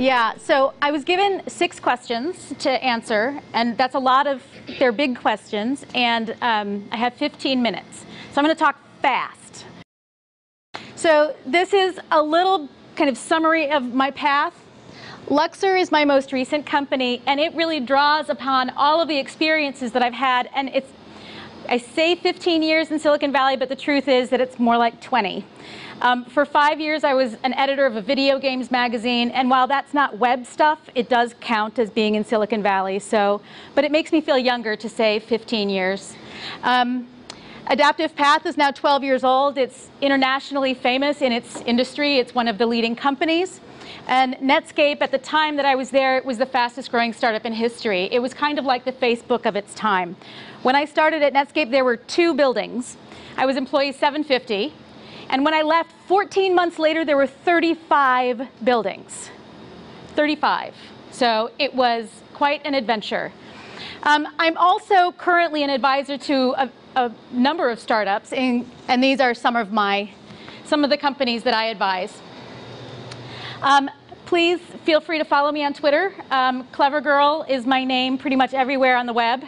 Yeah, so I was given 6 questions to answer, and that's a lot of, they're big questions, and I have 15 minutes. So I'm going to talk fast. So this is a little kind of summary of my path. LUXr is my most recent company, and it really draws upon all of the experiences that I've had, and it's, I say 15 years in Silicon Valley, but the truth is that it's more like 20. For 5 years, I was an editor of a video games magazine, and while that's not web stuff, it does count as being in Silicon Valley. So, but it makes me feel younger to say 15 years. Adaptive Path is now 12 years old. It's internationally famous in its industry. It's one of the leading companies. And Netscape, at the time that I was there, it was the fastest growing startup in history. It was kind of like the Facebook of its time. When I started at Netscape, there were 2 buildings. I was employee 750. And when I left, 14 months later, there were 35 buildings. 35. So it was quite an adventure. I'm also currently an advisor to a number of startups, and these are some of the companies that I advise. Please feel free to follow me on Twitter. Clever Girl is my name pretty much everywhere on the web.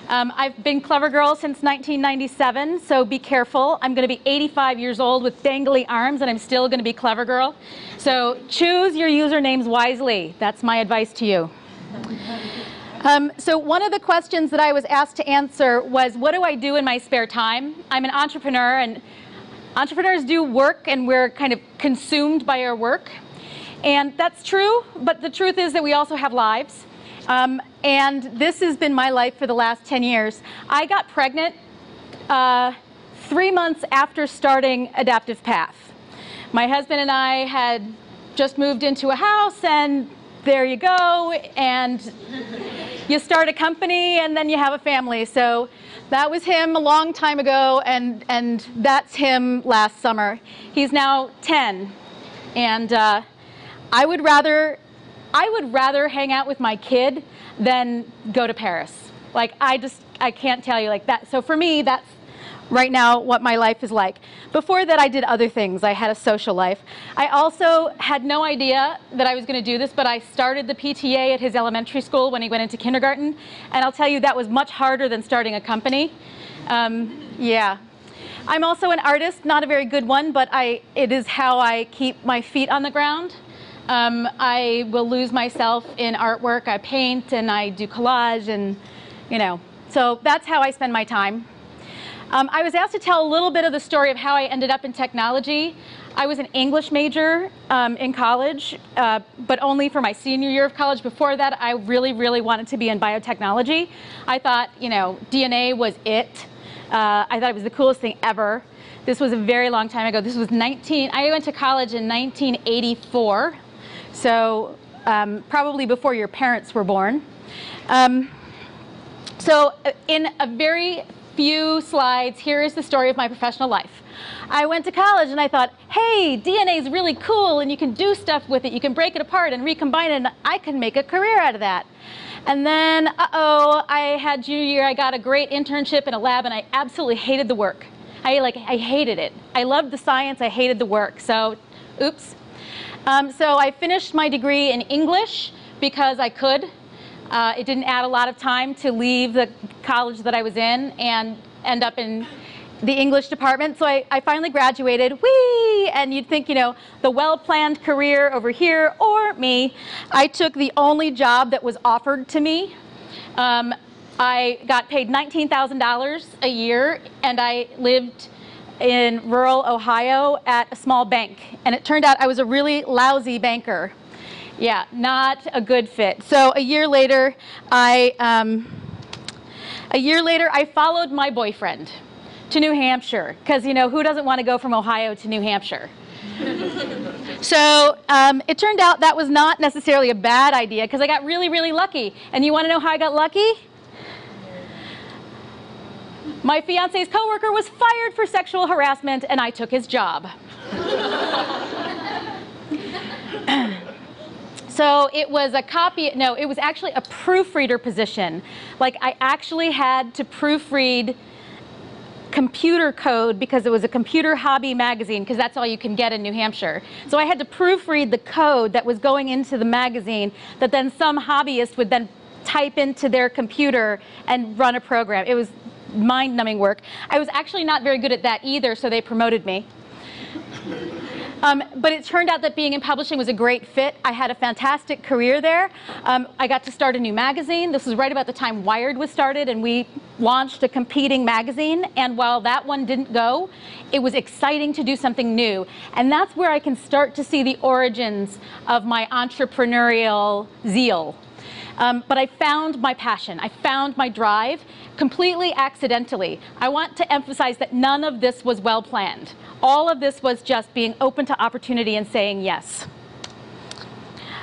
I've been Clever Girl since 1997, so be careful. I'm going to be 85 years old with dangly arms, and I'm still going to be Clever Girl. So choose your usernames wisely. That's my advice to you. So one of the questions that I was asked to answer was, what do I do in my spare time? I'm an entrepreneur, and entrepreneurs do work, and we're kind of consumed by our work. And that's true, but the truth is that we also have lives. And this has been my life for the last 10 years. I got pregnant 3 months after starting Adaptive Path. My husband and I had just moved into a house, and there you go, and you start a company and then you have a family. So that was him a long time ago, and that's him last summer. He's now 10, and I would rather hang out with my kid than go to Paris. Like, I can't tell you like that. So for me, that's right now what my life is like. Before that, I did other things. I had a social life. I also had no idea that I was going to do this, but I started the PTA at his elementary school when he went into kindergarten. And I'll tell you, that was much harder than starting a company. Yeah. I'm also an artist, not a very good one, but it is how I keep my feet on the ground. I will lose myself in artwork. I paint and I do collage, and so that's how I spend my time. I was asked to tell a little bit of the story of how I ended up in technology. I was an English major in college, but only for my senior year of college. Before that, I really wanted to be in biotechnology. I thought, DNA was it. I thought it was the coolest thing ever. This was a very long time ago. This was I went to college in 1984. So probably before your parents were born. So in a very few slides, here is the story of my professional life. I went to college and I thought, hey, DNA is really cool and you can do stuff with it. You can break it apart and recombine it, and I can make a career out of that. And then, I had junior year, I got a great internship in a lab, and I absolutely hated the work. I hated it. I loved the science, I hated the work. So, oops. So I finished my degree in English because I could. It didn't add a lot of time to leave the college that I was in and end up in the English department. So I finally graduated, whee! And you'd think, the well-planned career over here, or me. I took the only job that was offered to me. I got paid $19,000 a year, and I lived in rural Ohio at a small bank. And it turned out I was a really lousy banker. Yeah, not a good fit. So a year later, I followed my boyfriend to New Hampshire, because who doesn't want to go from Ohio to New Hampshire? So it turned out that was not necessarily a bad idea, because I got really lucky. And you want to know how I got lucky? My fiance's coworker was fired for sexual harassment, and I took his job. So it was it was actually a proofreader position. Like, I actually had to proofread computer code because it was a computer hobby magazine, because that's all you can get in New Hampshire. So I had to proofread the code that was going into the magazine that then some hobbyist would then type into their computer and run a program. It was mind-numbing work. I was actually not very good at that either, so they promoted me. But it turned out that being in publishing was a great fit. I had a fantastic career there. I got to start a new magazine. This was right about the time Wired was started, and we launched a competing magazine. And while that one didn't go, it was exciting to do something new. And that's where I can start to see the origins of my entrepreneurial zeal. But I found my passion. I found my drive completely accidentally. I want to emphasize that none of this was well planned. All of this was just being open to opportunity and saying yes.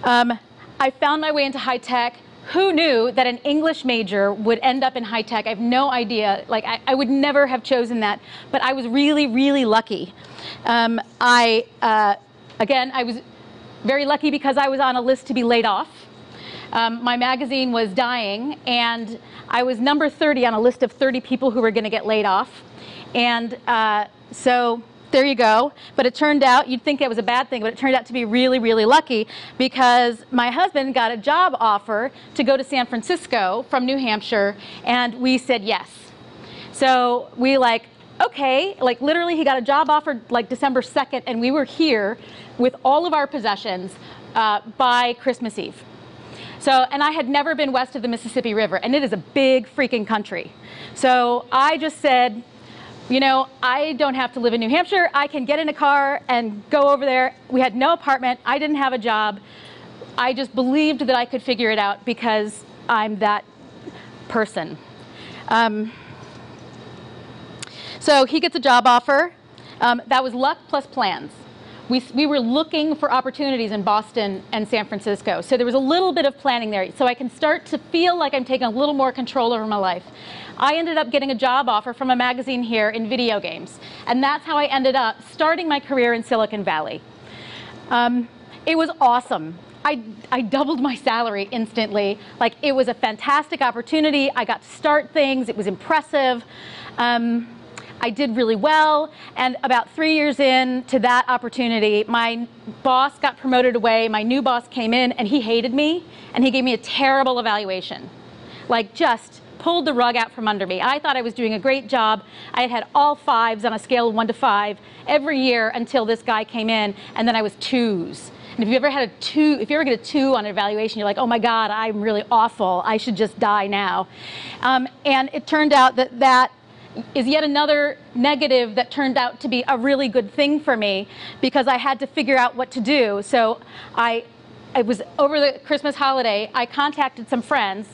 I found my way into high tech. Who knew that an English major would end up in high tech? I have no idea. Like, I would never have chosen that, but I was really, really lucky. Again, I was very lucky because I was on a list to be laid off. My magazine was dying, and I was number 30 on a list of 30 people who were going to get laid off. And so there you go. But it turned out, you'd think it was a bad thing, but it turned out to be really, really lucky, because my husband got a job offer to go to San Francisco from New Hampshire, and we said yes. So we okay, literally he got a job offer December 2nd, and we were here with all of our possessions by Christmas Eve. So, and I had never been west of the Mississippi River, and it is a big freaking country. So I just said, you know, I don't have to live in New Hampshire. I can get in a car and go over there. We had no apartment. I didn't have a job. I just believed that I could figure it out because I'm that person. So he gets a job offer. That was luck plus plans. We were looking for opportunities in Boston and San Francisco. So there was a little bit of planning there. So I can start to feel like I'm taking a little more control over my life. I ended up getting a job offer from a magazine here in video games. And that's how I ended up starting my career in Silicon Valley. It was awesome. I doubled my salary instantly. It was a fantastic opportunity. I got to start things. It was impressive. I did really well, and about 3 years into that opportunity, my boss got promoted away, my new boss came in, and he hated me, and he gave me a terrible evaluation. Just pulled the rug out from under me. I thought I was doing a great job. I had had all 5s on a scale of 1 to 5 every year until this guy came in, and then I was 2s. And if you ever had if you ever get a 2 on an evaluation, you're like, oh my God, I'm really awful. I should just die now. And it turned out that that is yet another negative that turned out to be a really good thing for me, because I had to figure out what to do. So I was over the Christmas holiday, I contacted some friends,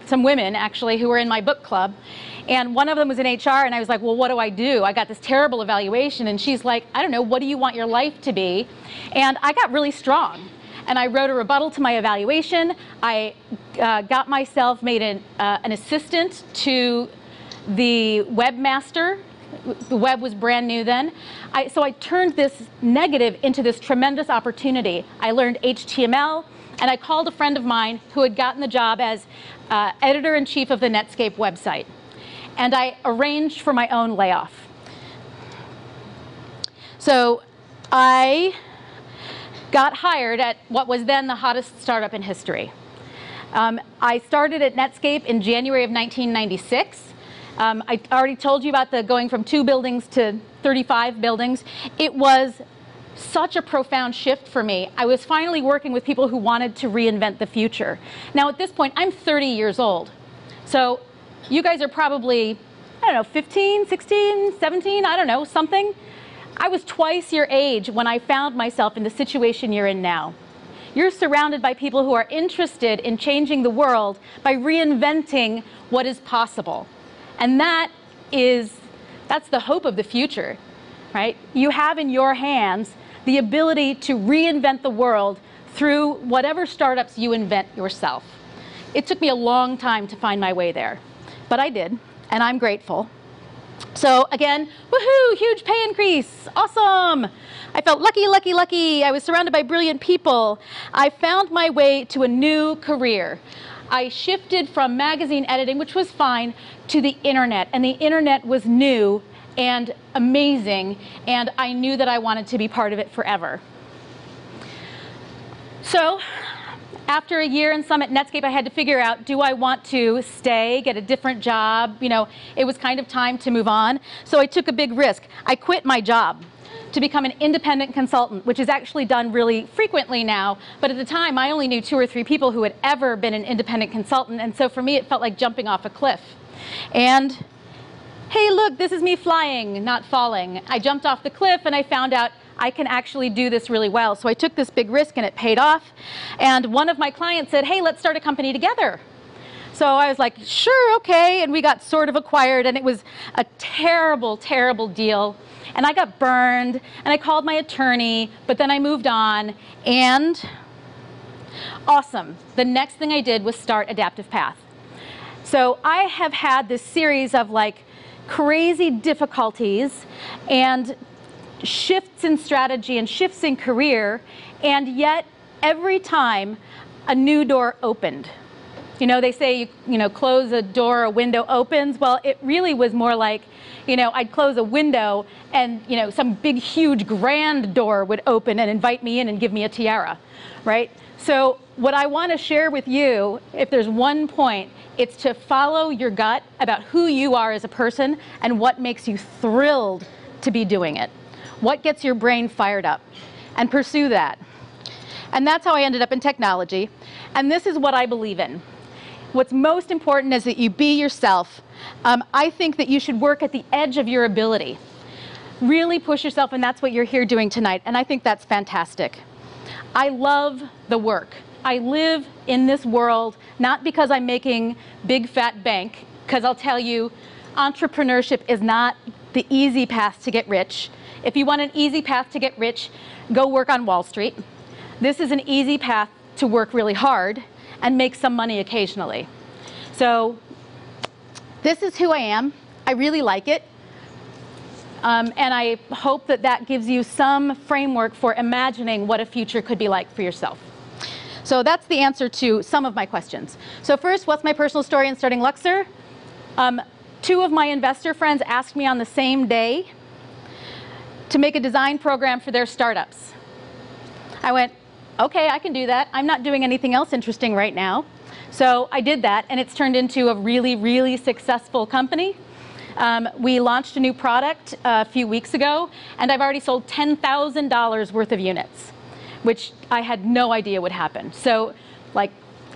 some women actually, who were in my book club. And one of them was in HR, and I was like, well, what do? I got this terrible evaluation. And she's like, I don't know, what do you want your life to be? And I got really strong. And I wrote a rebuttal to my evaluation. I got myself made an assistant to the webmaster. The web was brand new then. So I turned this negative into this tremendous opportunity. I learned HTML, and I called a friend of mine who had gotten the job as editor-in-chief of the Netscape website. And I arranged for my own layoff. So I got hired at what was then the hottest startup in history. I started at Netscape in January of 1996. I already told you about the going from 2 buildings to 35 buildings. It was such a profound shift for me. I was finally working with people who wanted to reinvent the future. Now at this point, I'm 30 years old. So you guys are probably, I don't know, 15, 16, 17, I don't know, something. I was twice your age when I found myself in the situation you're in now. You're surrounded by people who are interested in changing the world by reinventing what is possible. And that's the hope of the future, right? You have in your hands the ability to reinvent the world through whatever startups you invent yourself. It took me a long time to find my way there, but I did, and I'm grateful. So again, woohoo, huge pay increase, awesome. I felt lucky, lucky, lucky. I was surrounded by brilliant people. I found my way to a new career. I shifted from magazine editing, which was fine, to the internet, and the internet was new and amazing, and I knew that I wanted to be part of it forever. So after a year and some at Netscape, I had to figure out, do I want to stay, get a different job? You know, it was kind of time to move on. So I took a big risk. I quit my job to become an independent consultant, which is actually done really frequently now. But at the time, I only knew 2 or 3 people who had ever been an independent consultant. And so for me, it felt like jumping off a cliff. And hey, look, this is me flying, not falling. I jumped off the cliff and I found out I can actually do this really well. So I took this big risk and it paid off. And one of my clients said, hey, let's start a company together. So I was like, sure, okay. And we got sort of acquired, and it was a terrible, terrible deal. And I got burned, and I called my attorney, but then I moved on, and awesome. The next thing I did was start Adaptive Path. So I have had this series of like crazy difficulties and shifts in strategy and shifts in career, and yet every time a new door opened. You know, they say, you know, close a door, a window opens. Well, it really was more like, you know, I'd close a window and, you know, some big, huge, grand door would open and invite me in and give me a tiara, right? So what I want to share with you, if there's one point, it's to follow your gut about who you are as a person and what makes you thrilled to be doing it. What gets your brain fired up, and pursue that. And that's how I ended up in technology. And this is what I believe in. What's most important is that you be yourself. I think that you should work at the edge of your ability. Really push yourself, and that's what you're here doing tonight. And I think that's fantastic. I love the work. I live in this world, not because I'm making big fat bank, because I'll tell you, entrepreneurship is not the easy path to get rich. If you want an easy path to get rich, go work on Wall Street. This is an easy path to work really hard and make some money occasionally. So this is who I am. I really like it. And I hope that that gives you some framework for imagining what a future could be like for yourself. So that's the answer to some of my questions. So first, what's my personal story in starting LUXr? 2 of my investor friends asked me on the same day to make a design program for their startups. I went, okay, I can do that. I'm not doing anything else interesting right now. So I did that, and it's turned into a really, really successful company. We launched a new product a few weeks ago, and I've already sold $10,000 worth of units, which I had no idea would happen. So, like,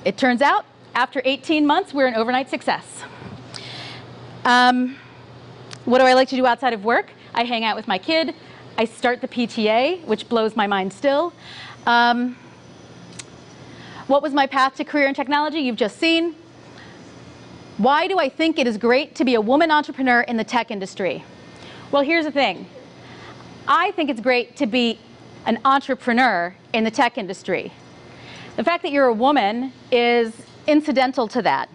it turns out, after 18 months, we're an overnight success. What do I like to do outside of work? I hang out with my kid. I start the PTA, which blows my mind still. What was my path to career in technology? You've just seen. Why do I think it is great to be a woman entrepreneur in the tech industry? Well, here's the thing. I think it's great to be an entrepreneur in the tech industry. The fact that you're a woman is incidental to that.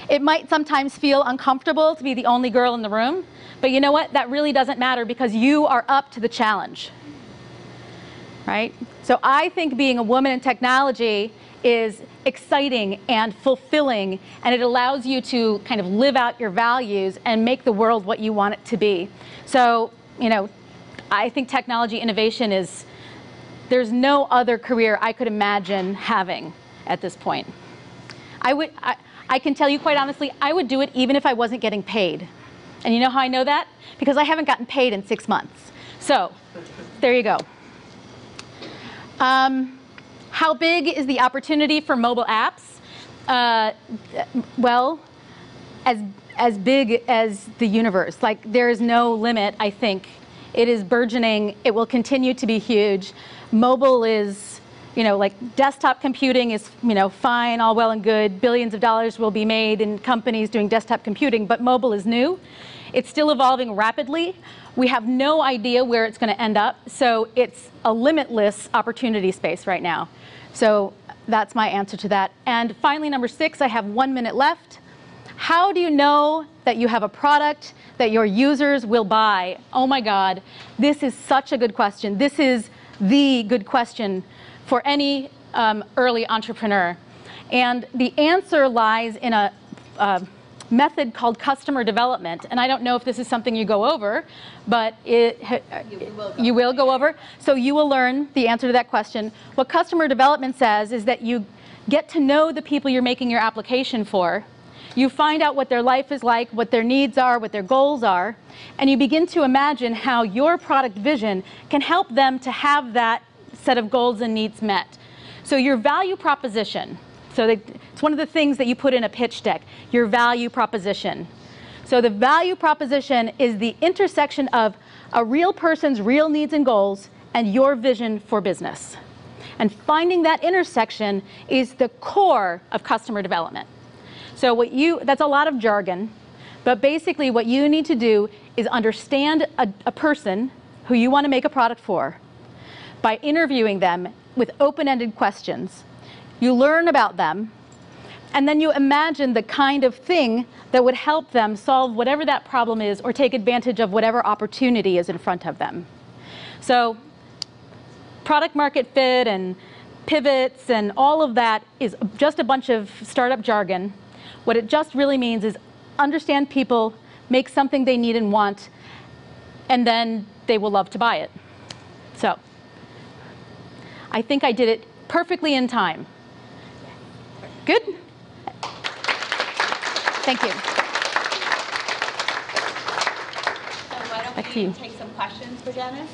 It might sometimes feel uncomfortable to be the only girl in the room, but you know what? That really doesn't matter because you are up to the challenge, right? So I think being a woman in technology is exciting and fulfilling, and it allows you to kind of live out your values and make the world what you want it to be. So, you know, I think technology innovation is, there's no other career I could imagine having at this point. I can tell you quite honestly, I would do it even if I wasn't getting paid. And you know how I know that? Because I haven't gotten paid in 6 months. So, there you go. How big is the opportunity for mobile apps? Well, as big as the universe. Like, there is no limit, I think. It is burgeoning. It will continue to be huge. Mobile is, you know, like desktop computing is, you know, fine, all well and good. Billions of dollars will be made in companies doing desktop computing, but mobile is new. It's still evolving rapidly. We have no idea where it's going to end up, so it's a limitless opportunity space right now. So that's my answer to that. And finally, number 6, I have 1 minute left. How do you know that you have a product that your users will buy? Oh my God, this is such a good question. This is the good question for any early entrepreneur. And the answer lies in a method called customer development. And I don't know if this is something you go over, but you will go over. So you will learn the answer to that question. What customer development says is that you get to know the people you're making your application for. You find out what their life is like, what their needs are, what their goals are, and you begin to imagine how your product vision can help them to have that set of goals and needs met. So your value proposition, it's one of the things that you put in a pitch deck, your value proposition. So the value proposition is the intersection of a real person's real needs and goals and your vision for business. And finding that intersection is the core of customer development. So that's a lot of jargon, but basically what you need to do is understand a person who you want to make a product for by interviewing them with open-ended questions. You learn about them, and then you imagine the kind of thing that would help them solve whatever that problem is or take advantage of whatever opportunity is in front of them. So product market fit and pivots and all of that is just a bunch of startup jargon. What it just really means is understand people, make something they need and want, and then they will love to buy it. So I think I did it perfectly in time. Good? Thank you. So why don't we take some questions for Janice?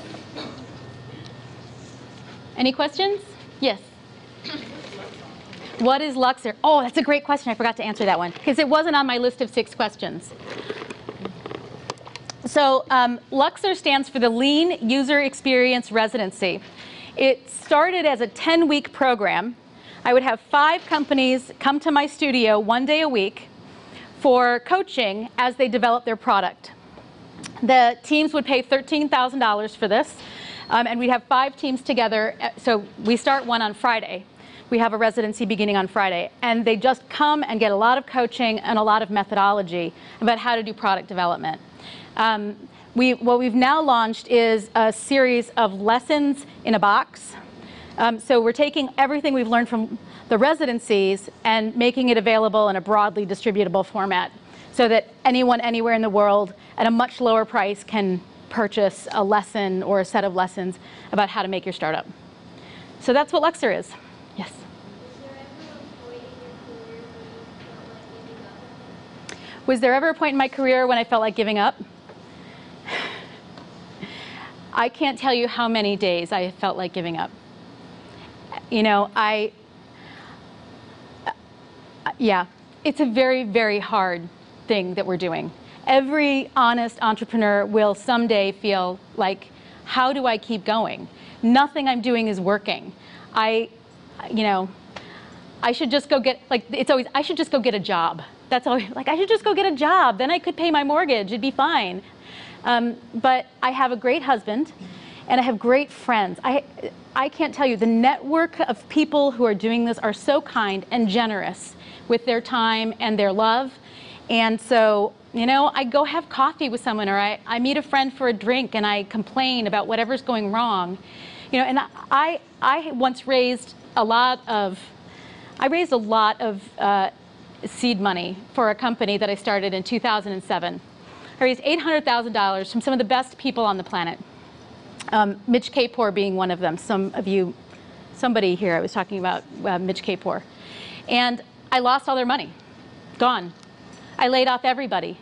Any questions? Yes. What is LUXr? Oh, that's a great question. I forgot to answer that one because it wasn't on my list of 6 questions. So LUXr stands for the Lean User Experience Residency. It started as a 10-week program. I would have 5 companies come to my studio 1 day a week for coaching as they develop their product. The teams would pay $13,000 for this, and we'd have 5 teams together. So we start one on Friday. We have a residency beginning on Friday, and they just come and get a lot of coaching and a lot of methodology about how to do product development. What we've now launched is a series of lessons in a box. So we're taking everything we've learned from the residencies and making it available in a broadly distributable format so that anyone anywhere in the world at a much lower price can purchase a lesson or a set of lessons about how to make your startup. So that's what LUXr is. Yes? Was there ever a point in my career when I felt like giving up? I can't tell you how many days I felt like giving up. You know, yeah, it's a very, very hard thing that we're doing. Every honest entrepreneur will someday feel like, how do I keep going? Nothing I'm doing is working. I should just go get, like, it's always, I should just go get a job. That's always, like, I should just go get a job. Then I could pay my mortgage. It'd be fine. But I have a great husband, and I have great friends. I can't tell you, the network of people who are doing this are so kind and generous with their time and their love. And so, you know, I go have coffee with someone, or I meet a friend for a drink and I complain about whatever's going wrong. You know, and I once raised a lot of seed money for a company that I started in 2007. I raised $800,000 from some of the best people on the planet. Mitch Kapor being one of them. Somebody here, I was talking about Mitch Kapor. And I lost all their money, gone. I laid off everybody.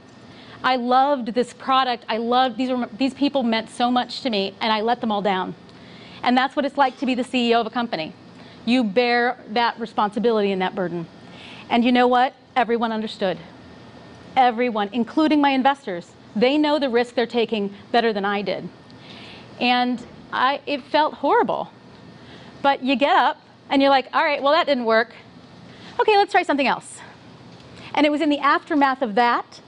I loved this product. I loved, these people meant so much to me, and I let them all down. And that's what it's like to be the CEO of a company. You bear that responsibility and that burden. And you know what? Everyone understood. Everyone, including my investors. They know the risk they're taking better than I did. And it felt horrible. But you get up and you're like, all right, well, that didn't work. Okay, let's try something else. And it was in the aftermath of that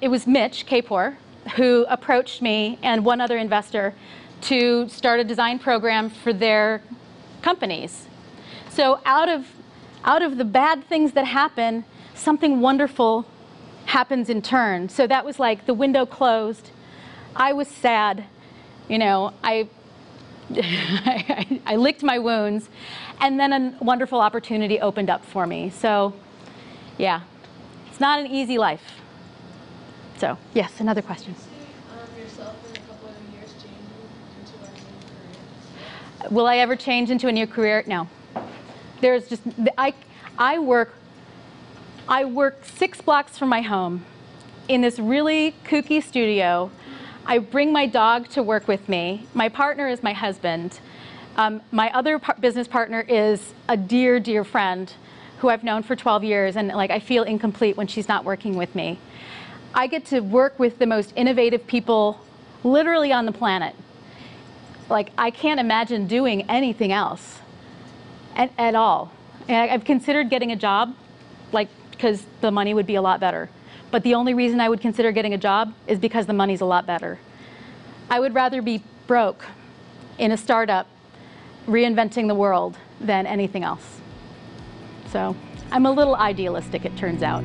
it was Mitch Kapor who approached me and one other investor to start a design program for their companies. So out of the bad things that happen, something wonderful happens in turn. So that was like the window closed. I was sad. You know, I licked my wounds, and then a wonderful opportunity opened up for me. So, yeah, not an easy life. So, yes, another question. Yourself in a couple of years changing into a new career? Will I ever change into a new career? No. There's just, I work 6 blocks from my home in this really kooky studio. I bring my dog to work with me. My partner is my husband. My other business partner is a dear, dear friend who I've known for 12 years, and like I feel incomplete when she's not working with me. I get to work with the most innovative people literally on the planet. Like, I can't imagine doing anything else at all. And I've considered getting a job, like, because the money would be a lot better. But the only reason I would consider getting a job is because the money's a lot better. I would rather be broke in a startup reinventing the world than anything else. So I'm a little idealistic, it turns out.